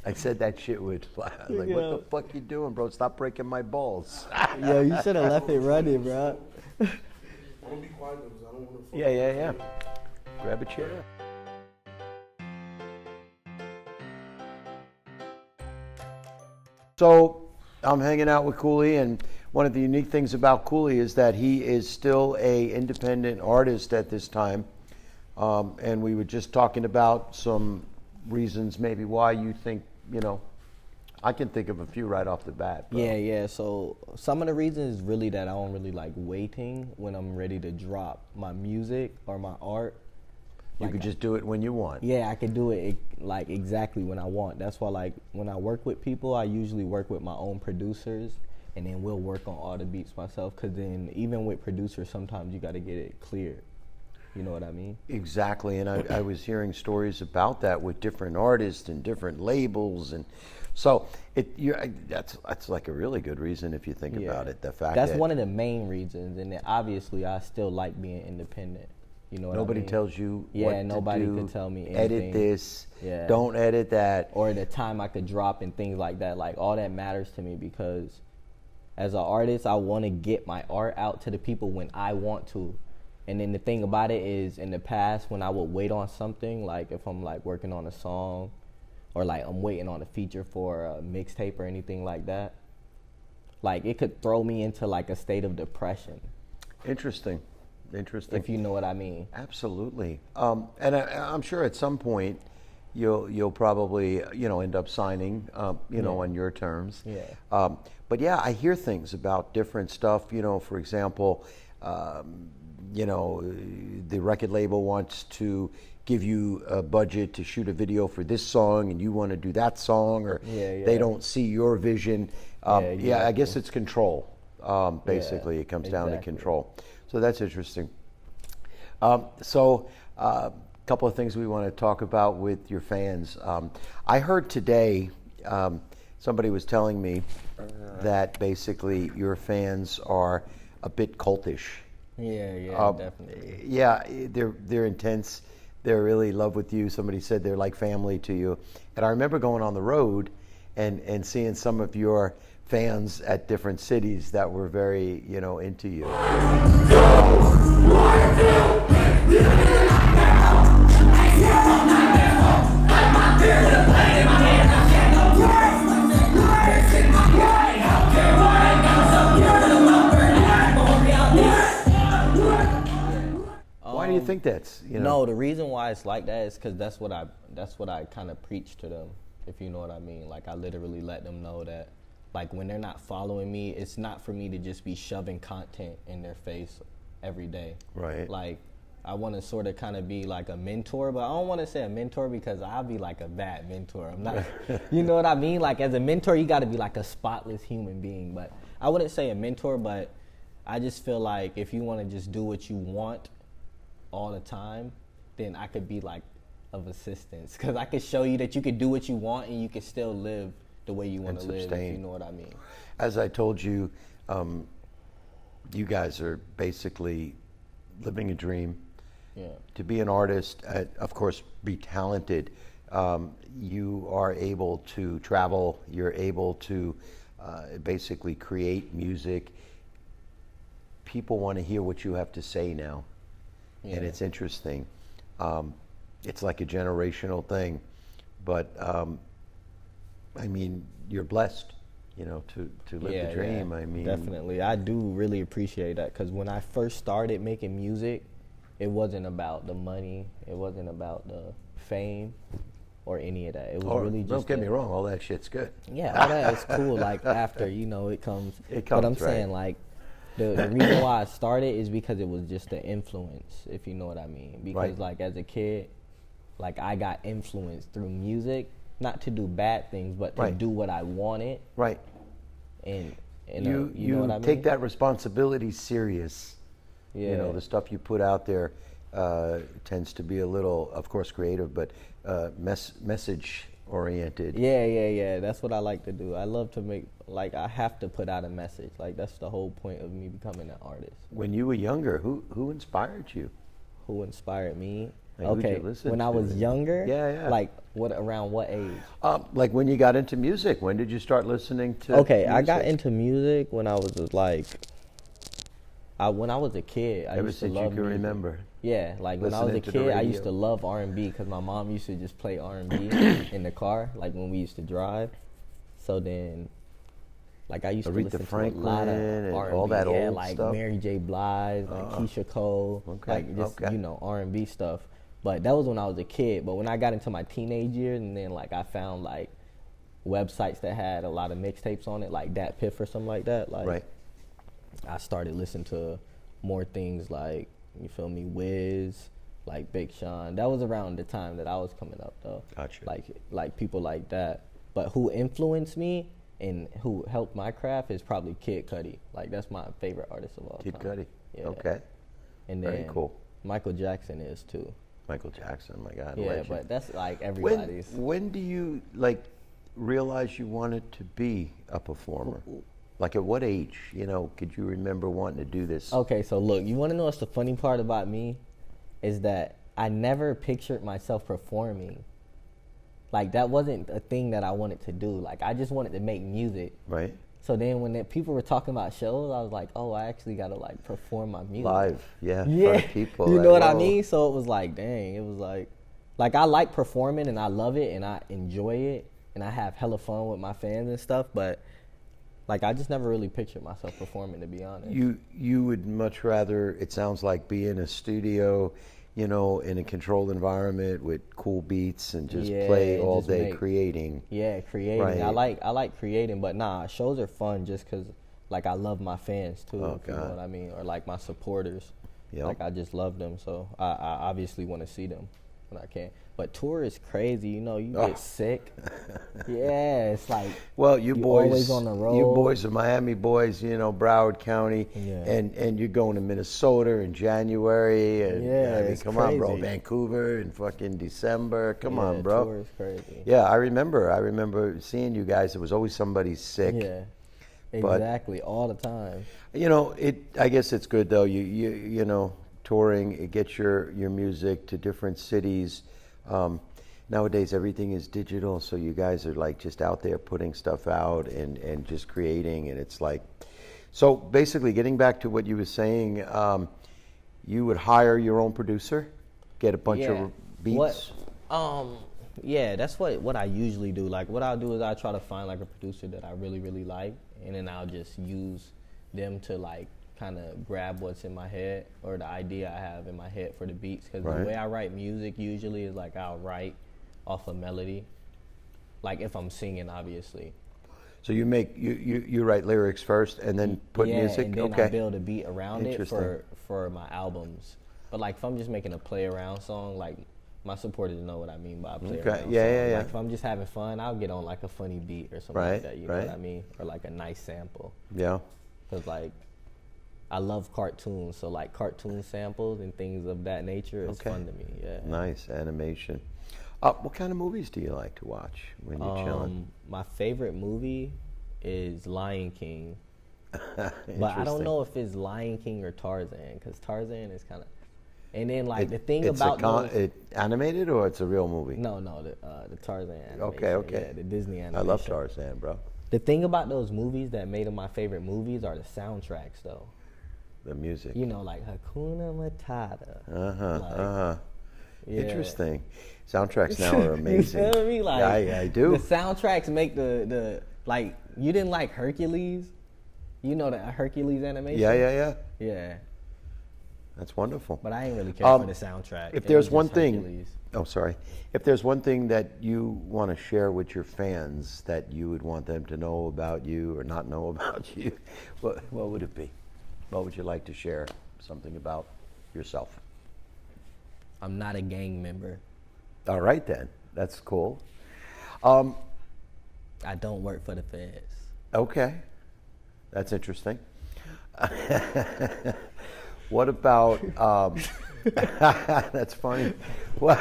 I said that shit with like, what the fuck you doing, bro? Stop breaking my balls. Yo, you should have left it running, bro. I'm gonna be quiet though, because I don't want to. Yeah. Grab a chair. So I'm hanging out with Coolie, and one of the unique things about Coolie is that he is still a independent artist at this time. And we were just talking about some reasons maybe why you think, I can think of a few right off the bat. Bro. Yeah. So some of the reasons is really that I don't really like waiting when I'm ready to drop my music or my art. You could just do it when you want. Yeah, I could do it like exactly when I want. That's why like when I work with people, I usually work with my own producers, and then we'll work on all the beats myself. Cause then even with producers, sometimes you got to get it cleared. You know what I mean? Exactly, and I was hearing stories about that with different artists and different labels, and so that's like a really good reason if you think about it. The fact that's that one of the main reasons, and then obviously I still like being independent. You know what nobody I mean? tells you nobody what to do. could tell me anything. Edit this. Yeah. Don't edit that. Or the time I could drop and things like that. Like all that matters to me because as an artist, I want to get my art out to the people when I want to. And then the thing about it is in the past when I would wait on something, like if I'm like working on a song or like I'm waiting on a feature for a mixtape or anything like that, like it could throw me into like a state of depression. Interesting. If you know what I mean. Absolutely. And I'm sure at some point you'll probably end up signing on your terms. Yeah. But yeah, I hear things about different stuff. For example, the record label wants to give you a budget to shoot a video for this song, and you want to do that song, or they don't see your vision. I guess it's control. Basically, it comes down to control. So that's interesting. So a couple of things we want to talk about with your fans. I heard today somebody was telling me that basically your fans are a bit cultish. Yeah, definitely. Yeah, they're intense. They're really in love with you. Somebody said they're like family to you. And I remember going on the road and seeing some of your fans at different cities that were very, into you. Why do you think that's? No, the reason why it's like that is because that's what I kind of preach to them. If you know what I mean. Like I literally let them know that. Like when they're not following me, it's not for me to just be shoving content in their face every day. Right. Like I want to sort of kind of be like a mentor, but I don't want to say a mentor because I'll be like a bad mentor. I'm not, you know what I mean? Like as a mentor, you got to be like a spotless human being. But I wouldn't say a mentor, but I just feel like if you want to just do what you want all the time, then I could be like of assistance because I could show you that you could do what you want and you could still live the way you want to live, if you know what I mean. As I told you, you guys are basically living a dream. Yeah. To be an artist, of course, be talented. You are able to travel. You're able to basically create music. People want to hear what you have to say now, and it's interesting. It's like a generational thing, but I mean, you're blessed, to live the dream. Yeah, I mean, definitely. I do really appreciate that because when I first started making music, it wasn't about the money. It wasn't about the fame or any of that. It was really just. Don't get me wrong, all that shit's good. Yeah, all that is cool. Like after, it comes. But I'm saying like, the reason why I started is because it was just the influence, if you know what I mean. Because like as a kid, like I got influenced through music. Not to do bad things, but to do what I wanted. Right. And you know what I mean? Take that responsibility serious. Yeah. The stuff you put out there tends to be a little, of course, creative, but message oriented. Yeah. That's what I like to do. I love to make, like, I have to put out a message. Like, that's the whole point of me becoming an artist. When you were younger, who inspired you? Who inspired me? Like, who'd Okay, you listen when I to? was younger, Yeah. like around what age? Like when you got into music, when did you start listening to? Okay, I got music? into music when I was like, when I was a kid. I Ever used to since you love can music. remember. Yeah, like when I was a Listening to the kid, I radio. used to love R&B because my mom used to just play R&B in the car, like when we used to drive. So then, like I used to Aretha listen to a Franklin lot of and R&B, all that yeah, old like stuff? Mary J. Blige, like Keisha Cole, Okay, like just okay. you know R&B stuff. But that was when I was a kid. But when I got into my teenage years, and then like I found like websites that had a lot of mixtapes on it, like Dat Piff or something like that. Like Right. I started listening to more things like, you feel me, Wiz, like Big Sean. That was around the time that I was coming up though. Gotcha. Like people like that. But who influenced me and who helped my craft is probably Kid Cudi. Like that's my favorite artist of all Kid time. Cudi. Yeah. Okay. And then Very cool. Michael Jackson is too. Michael Jackson, my God. Yeah, legend. but that's like When, everybody's. when do you like realize you wanted to be a performer? Like at what age? You know, could you remember wanting to do this? Okay, so look, you want to know what's the funny part about me? Is that I never pictured myself performing. Like that wasn't a thing that I wanted to do. Like I just wanted to make music. Right. So then when people were talking about shows, I was like, oh, I actually got to like perform my music. Live, yeah, in Yeah, front of people. you like, know what I whoa. mean? So it was like, dang, it was like I like performing and I love it and I enjoy it and I have hella fun with my fans and stuff, but like I just never really pictured myself performing, to be honest. You would much rather, it sounds like, be in a studio, you know, in a controlled environment with cool beats and just Yeah, play and all just day make- creating. Yeah, creating. Right. I like creating, but nah, shows are fun just because like I love my fans too, Oh, if you know God. what I mean, or like my supporters. Yep. Like I just love them, so I obviously want to see them when I can. But tour is crazy, you know. You get sick. Yeah, it's like Well, you boys, always on the road. you boys are Miami boys, you know, Broward County, Yeah. and you're going to Minnesota in January, and Yeah, I mean, it's come on, bro, crazy. Vancouver in fucking December, come Yeah, on, bro. Tour is crazy. Yeah, I remember seeing you guys. There was always somebody sick. Yeah, But- exactly, all the time. You know, I guess it's good though. You know, touring, it gets your music to different cities. Nowadays, everything is digital, so you guys are like just out there putting stuff out and just creating, and it's like, so basically, getting back to what you were saying, you would hire your own producer, get a bunch of beats. Yeah, that's what I usually do. Like what I'll do is I try to find like a producer that I really, really like, and then I'll just use them to like kind of grab what's in my head or the idea I have in my head for the beats. Because Right. the way I write music usually is like I'll write off a melody, like if I'm singing, obviously. So you make you write lyrics first and then put music. and then Okay. I build a beat around it Interesting. for my albums. But like if I'm just making a play around song, like my supporters know what I mean by play Okay. around Yeah, song. yeah, yeah. Like if I'm just having fun, I'll get on like a funny beat or something Right, like that. You know right. what I mean? Or like a nice sample. Yeah. Cause like I love cartoons, so like cartoon samples and things of that nature is Okay. fun to me. Yeah. Nice animation. What kind of movies do you like to watch when you're chilling? My favorite movie is Lion King. But I Interesting. don't know if it's Lion King or Tarzan, because Tarzan is kind of. And then like the thing It's about it animated or it's a real movie? no the Tarzan animation. Okay. Yeah, the Disney animation. I love Tarzan, bro. The thing about those movies that made them my favorite movies are the soundtracks, though. The music. You know, like Hakuna Matata. Uh-huh. Yeah. Interesting. Soundtracks now are amazing. You feel me? Like I do. The soundtracks make the like. You didn't like Hercules? You know the Hercules animation? Yeah. Yeah. That's wonderful. But I ain't really care for the soundtrack. If It there's was one just thing, Hercules. sorry. If there's one thing that you want to share with your fans that you would want them to know about you or not know about you, what would it be? What would you like to share? Something about yourself. I'm not a gang member. All right, then. That's cool. I don't work for the feds. Okay. That's interesting. What about, that's funny. What?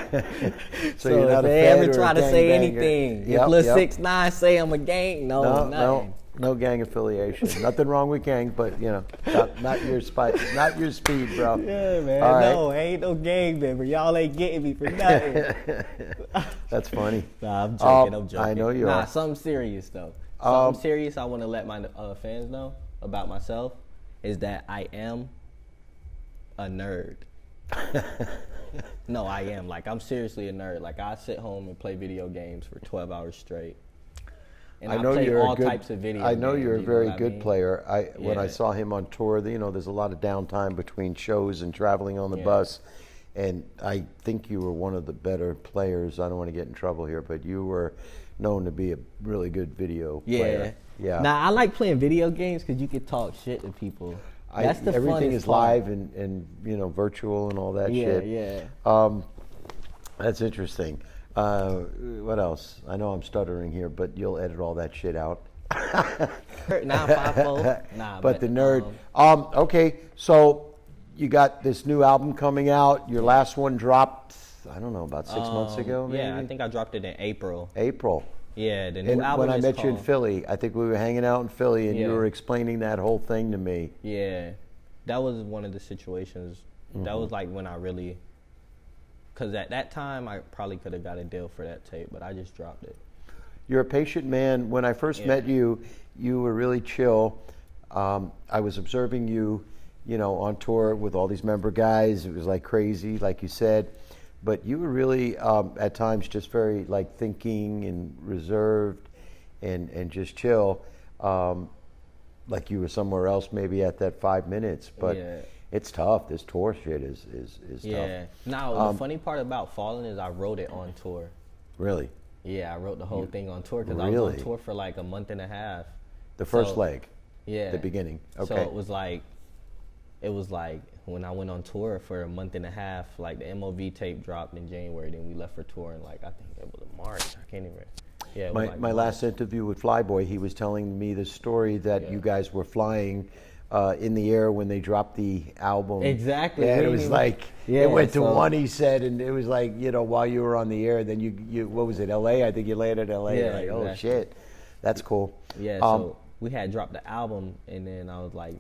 So you're if not a they Fed ever or a try to say gangbanger. anything, Yep, if Lil yep. 6ix9ine say I'm a gang, no, No, nothing. No gang affiliation. Nothing wrong with gang, but you know, not your not your speed, bro. Yeah, man. All No, ain't no gang member. Y'all ain't getting me for nothing. That's funny. Nah, I'm joking. I'm joking. I know you are. Nah, something serious though. Something serious I want to let my fans know about myself is that I am a nerd. No, I am. Like, I'm seriously a nerd. Like, I sit home and play video games for 12 hours straight. And I know play all types of video games. I know you're a very good player. When I Yeah. saw him on tour, you know, there's a lot of downtime between shows and traveling on the bus. And I think you were one of the better players. I don't want to get in trouble here, but you were known to be a really good video player. Yeah. Now, I like playing video games because you can talk shit to people. That's the everything funnest is part. live and you know, virtual and all that shit. Yeah. That's interesting. What else? I know I'm stuttering here, but you'll edit all that shit out. Nah, 5'4". Nah, but the nerd. Okay, so you got this new album coming out. Your last one dropped, I don't know, about 6 months ago, maybe? Yeah, I think I dropped it in April. April. Yeah, the new And album when I is met you in called- Philly, I think we were hanging out in Philly, and you Yeah. were explaining that whole thing to me. Yeah, that was one of the situations. That was like when I really, because at that time I probably could have got a deal for that tape, but I just dropped it. You're a patient man. When I first met you, you were really chill. I was observing you, you know, on tour with all these member guys. It was like crazy, like you said. But you were really, at times, just very like thinking and reserved and just chill. Like you were somewhere else maybe at that 5 minutes. But it's tough. This tour shit is tough. Yeah. Now, the funny part about Fallen is I wrote it on tour. Really? Yeah, I wrote the whole thing on tour because I was on tour for like a month and a half. The first leg? Yeah. The beginning? Okay. So it was like when I went on tour for a month and a half, like the MOV tape dropped in January, then we left for tour in like, I think it was March. I can't even. Yeah. My last interview with Flyboy, he was telling me the story that you guys were flying in the air when they dropped the album. Exactly. And it was like, it went to one, he said, and it was like, you know, while you were on the air, then you what was it, LA? I think you landed at LA. Yeah, like, oh exactly. shit, that's cool. Yeah, so we had dropped the album, and then I was like,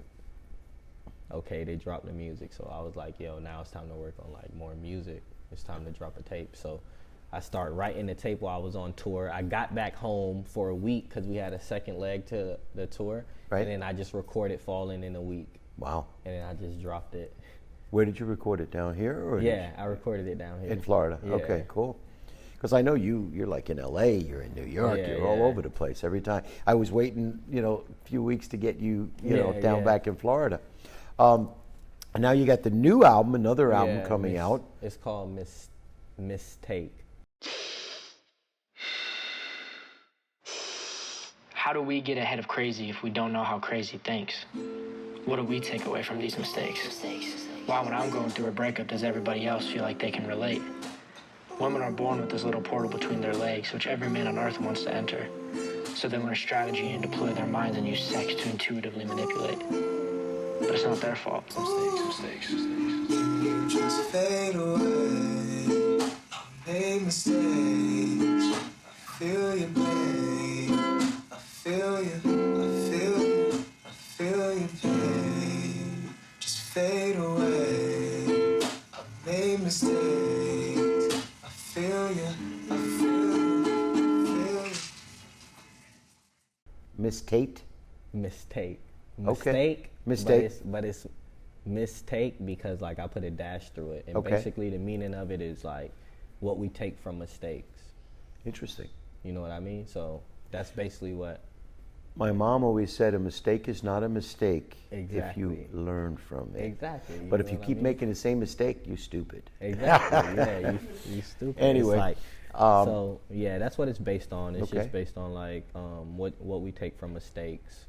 okay, they dropped the music. So I was like, yo, now it's time to work on like more music. It's time to drop a tape. So I started writing the tape while I was on tour. I got back home for a week because we had a second leg to the tour. Right. And then I just recorded Fallen in a week. Wow. And then I just dropped it. Where did you record it, down here? Or Yeah, I recorded it down here. in Florida? Yeah. Okay, cool. Because I know you're like in LA, you're in New York, Yeah, you're all over the place every time. I was waiting, you know, a few weeks to get you, you know, down back in Florida. And now you got the new album, another album coming out. It's called Mistake. How do we get ahead of crazy if we don't know how crazy thinks? What do we take away from these mistakes? Why, when I'm going through a breakup, does everybody else feel like they can relate? Women are born with this little portal between their legs, which every man on earth wants to enter. So they learn strategy and deploy their minds and use sex to intuitively manipulate. But it's not their fault. Mistakes. You just fade away. I made mistakes. I feel your pain. I feel you. I feel you. I feel your pain. Just fade away. I made mistakes. I feel you. I feel you. I feel you. Miss Tate? Mistake. Okay. Mistake. But it's mistake because like I put a dash through it. And Okay. basically the meaning of it is like what we take from mistakes. Interesting. You know what I mean? So that's basically what. My mom always said a mistake is not a mistake if Exactly. you learn from it. Exactly. But know if you what I keep mean? making the same mistake, you stupid. Exactly. Yeah, you stupid. Anyway, It's like, so yeah, that's what it's based on. It's okay. just based on like what we take from mistakes,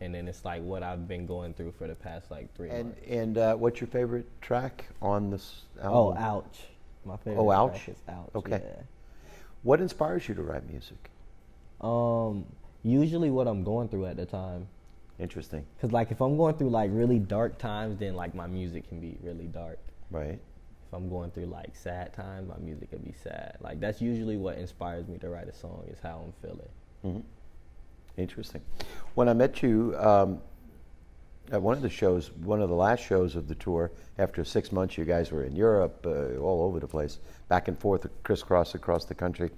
and then it's like what I've been going through for the past like 3 months. And what's your favorite track on this Oh, album? ouch! My favorite. Oh, ouch? track is ouch. Okay. Yeah. What inspires you to write music? Usually what I'm going through at the time. Interesting. Cause like if I'm going through like really dark times, then like my music can be really dark. Right. If I'm going through like sad times, my music can be sad. Like that's usually what inspires me to write a song is how I'm feeling. Mm-hmm. Interesting. When I met you at one of the shows, one of the last shows of the tour, after 6 months, you guys were in Europe, all over the place, back and forth, crisscross across the country.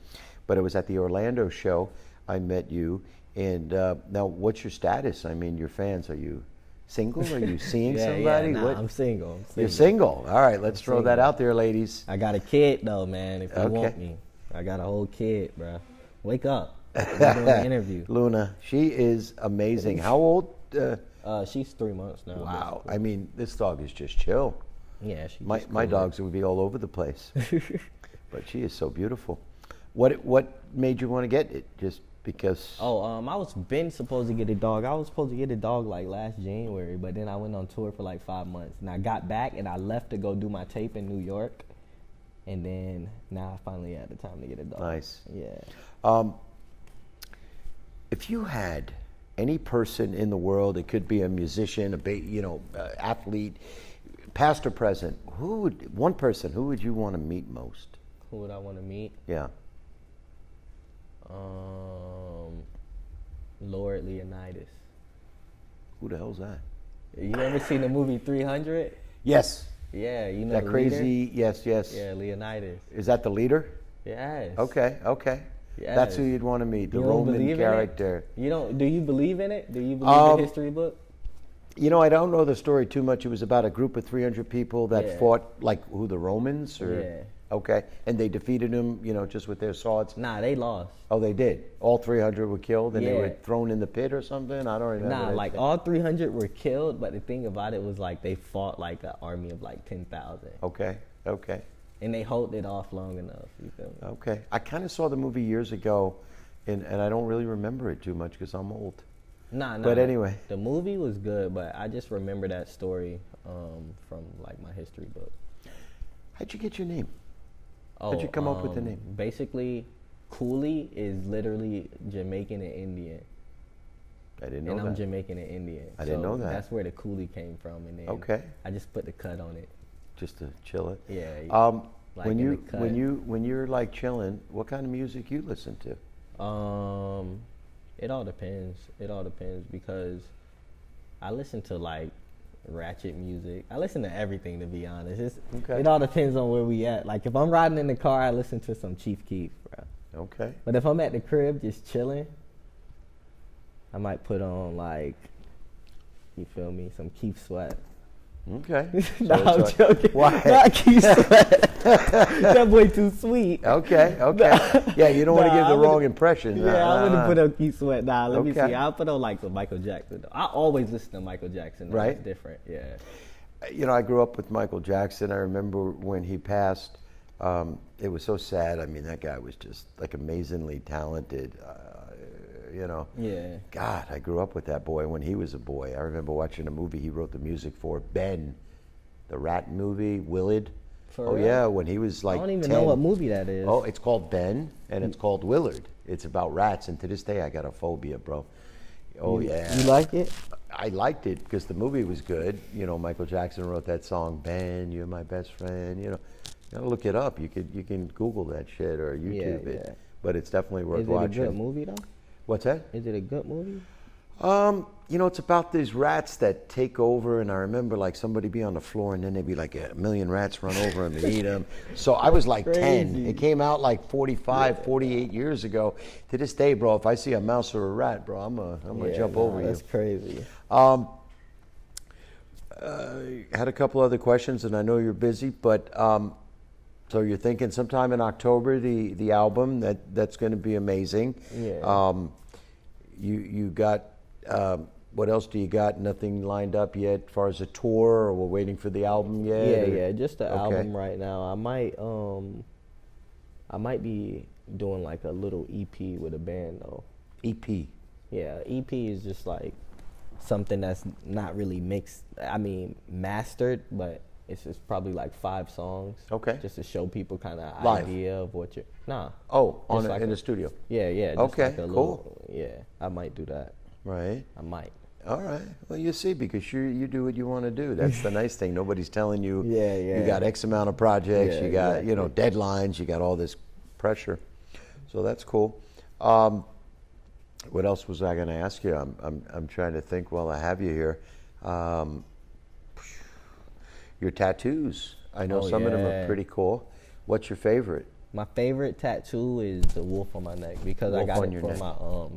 But it was at the Orlando show I met you. And now, what's your status? I mean, your fans, are you single? Are you seeing somebody? Yeah, I'm single. You're single. All right, let's throw that out there, ladies. I got a kid, though, man, if you want me. I got a whole kid, bro. Wake up. I'm doing an interview. Luna, she is amazing. How old? She's 3 months now. Wow. Basically. I mean, this dog is just chill. Yeah, she's my dogs would be all over the place. But she is so beautiful. What made you want to get it? Just because? I was supposed to get a dog. I was supposed to get a dog like last January, but then I went on tour for like 5 months. And I got back and I left to go do my tape in New York. And then now I finally had the time to get a dog. Nice. Yeah. If you had any person in the world, it could be a musician, athlete, past or present, who would you want to meet most? Who would I want to meet? Yeah. Lord Leonidas. Who the hell's that? You ever seen the movie 300? Yes. Yeah, you know that the crazy. Leader? Yes. Yeah, Leonidas. Is that the leader? Yes. Okay. Yes. That's who you'd want to meet. The Roman character. Do you believe in it? Do you believe the history book? I don't know the story too much. It was about a group of 300 people that fought, like who, the Romans? Okay. And they defeated them, just with their swords? Nah, they lost. Oh, they did? All 300 were killed and they were thrown in the pit or something? I don't remember. Nah, all 300 were killed, but the thing about it was like they fought like an army of like 10,000. Okay. And they held it off long enough, you feel me? Okay. I kind of saw the movie years ago, and I don't really remember it too much because I'm old. Nah. But anyway. The movie was good, but I just remember that story from like my history book. How'd you get your name? How'd you come up with the name? Basically, Coolie is literally Jamaican and Indian. I didn't know that. And I'm Jamaican and Indian. I didn't know that. That's where the Coolie came from. And then I just put the cut on it. Just to chill it? Yeah. Like when you're like chilling, what kind of music you listen to? It all depends. Because I listen to like ratchet music. I listen to everything, to be honest. It all depends on where we at. Like if I'm riding in the car, I listen to some Chief Keef, bro. Okay. But if I'm at the crib just chilling, I might put on like, you feel me, some Keith Sweat. Okay. No, I'm joking. Why? Not Keith Sweat. That boy too sweet. Okay. Yeah, you don't want to give the wrong impression. Yeah, I wouldn't put on Keith Sweat. Let me see. I'll put on like some Michael Jackson, though. I always listen to Michael Jackson. Right. It's different, yeah. I grew up with Michael Jackson. I remember when he passed, it was so sad. I mean, that guy was just like amazingly talented. Yeah. God, I grew up with that boy when he was a boy. I remember watching a movie he wrote the music for, Ben, the rat movie, Willard. Yeah, when he was like 10. I don't even know what movie that is. Oh, it's called Ben, and it's called Willard. It's about rats, and to this day I got a phobia, bro. Oh, yeah. You like it? I liked it because the movie was good. Michael Jackson wrote that song, Ben, You're My Best Friend. You gotta look it up. You can Google that shit or YouTube it. Yeah. But it's definitely worth watching. Is it a good movie, though? What's that? Is it a good movie? It's about these rats that take over, and I remember like somebody be on the floor, and then there'd be like a million rats run over them and eat them. So I was like 10. It came out like 48 years ago. To this day, bro, if I see a mouse or a rat, bro, I'm gonna jump over you. That's crazy. Had a couple other questions, and I know you're busy, but so you're thinking sometime in October, the album that's going to be amazing. Yeah. You got what else do you got? Nothing lined up yet, as far as a tour, or we're waiting for the album yet? Yeah, just the album right now. I might be doing like a little EP with a band though. EP. Yeah, EP is just like something that's not really mastered, but it's just probably like 5 songs. Okay. Just to show people kind of Live. idea of what you're. Nah. Oh, in the studio. Yeah. Just okay. Like cool. I might do that. Right. I might. All right. Well, you see, because you do what you want to do. That's the nice thing. Nobody's telling you. Yeah. You got X amount of projects. You got deadlines. You got all this pressure. So that's cool. What else was I going to ask you? I'm trying to think while I have you here. Your tattoos. I know some of them are pretty cool. What's your favorite? My favorite tattoo is the wolf on my neck because I got it from my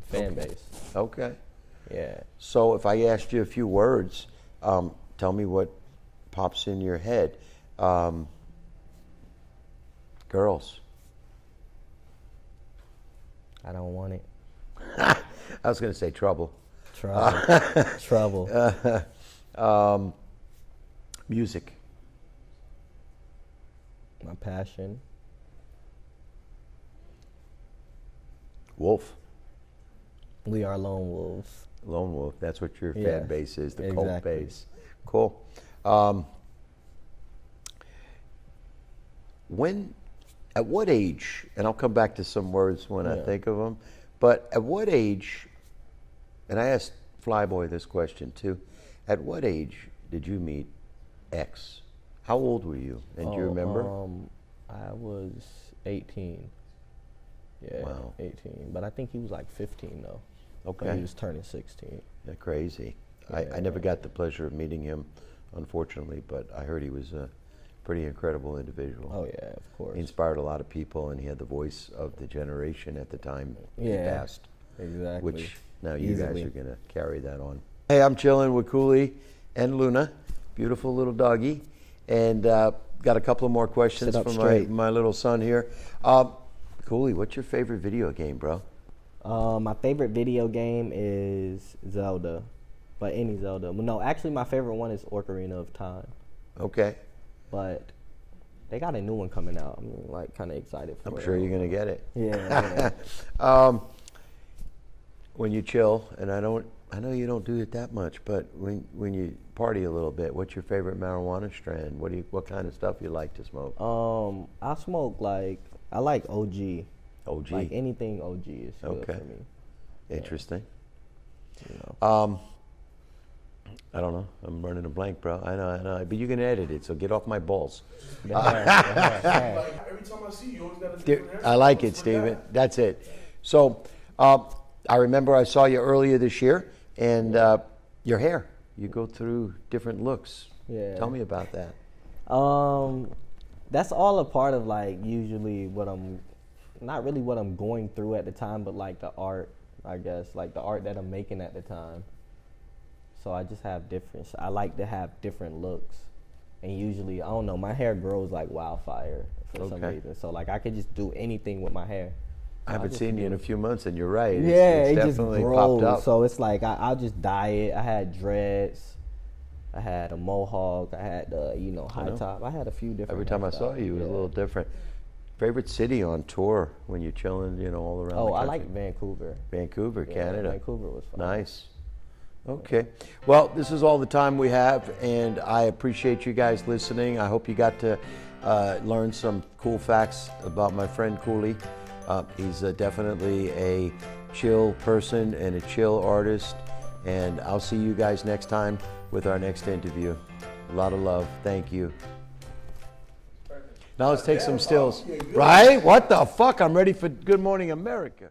fan base. Okay. Yeah. So if I asked you a few words, tell me what pops in your head. Girls. I don't want it. I was going to say trouble. Trouble. Music. My passion. Wolf. We are lone wolves. Lone wolf. That's what your fan Yes, base is, the exactly. cult base. Cool. At what age, and I'll come back to some words when I think of them, but at what age, and I asked Flyboy this question too, at what age did you meet X? How old were you? And do you remember? I was 18. Yeah, Wow. 18. But I think he was like 15 though. Okay. Like he was turning 16. They're crazy. I never got the pleasure of meeting him, unfortunately, but I heard he was a pretty incredible individual. Oh yeah, of course. He inspired a lot of people, and he had the voice of the generation at the time he passed. Exactly. Which now you Easily. guys are going to carry that on. Hey, I'm chilling with Coolie and Luna, beautiful little doggy, and got a couple of more questions Sit up from straight. my little son here. Coolie, what's your favorite video game, bro? My favorite video game is Zelda, but any Zelda. No, actually, my favorite one is Ocarina of Time. Okay. But they got a new one coming out. I'm like kind of excited for it. I'm sure you're going to get it. Yeah. When you chill, and I know you don't do it that much, but when you party a little bit, what's your favorite marijuana strand? What kind of stuff you like to smoke? I smoke I like OG. OG. Like anything OG is good for me. Interesting. You know. I don't know. I'm running a blank, bro. I know. But you can edit it, so get off my balls. Like, every time I see you, you always got a different hairstyle. I like it, For Steven. that. That's it. So I remember I saw you earlier this year, and your hair. You go through different looks. Yeah. Tell me about that. That's all a part of usually not really what I'm going through at the time, but the art, I guess, the art that I'm making at the time. So I just have I like to have different looks. And usually, I don't know, my hair grows like wildfire for some reason. So I could just do anything with my hair. I haven't seen you in a few months, and you're right. It's it's definitely just grows. popped up. So it's I'll just dye it. I had dreads. I had a mohawk. I had the high top. I had a few different. Every time I saw you, it was a little different. Favorite city on tour when you're chilling, all around the country? I like Vancouver. Vancouver, Canada. Vancouver was fun. Nice. Okay. Well, this is all the time we have, and I appreciate you guys listening. I hope you got to learn some cool facts about my friend Coolie. He's definitely a chill person and a chill artist, and I'll see you guys next time with our next interview. A lot of love. Thank you. Now let's take some stills. Right? What the fuck? I'm ready for Good Morning America.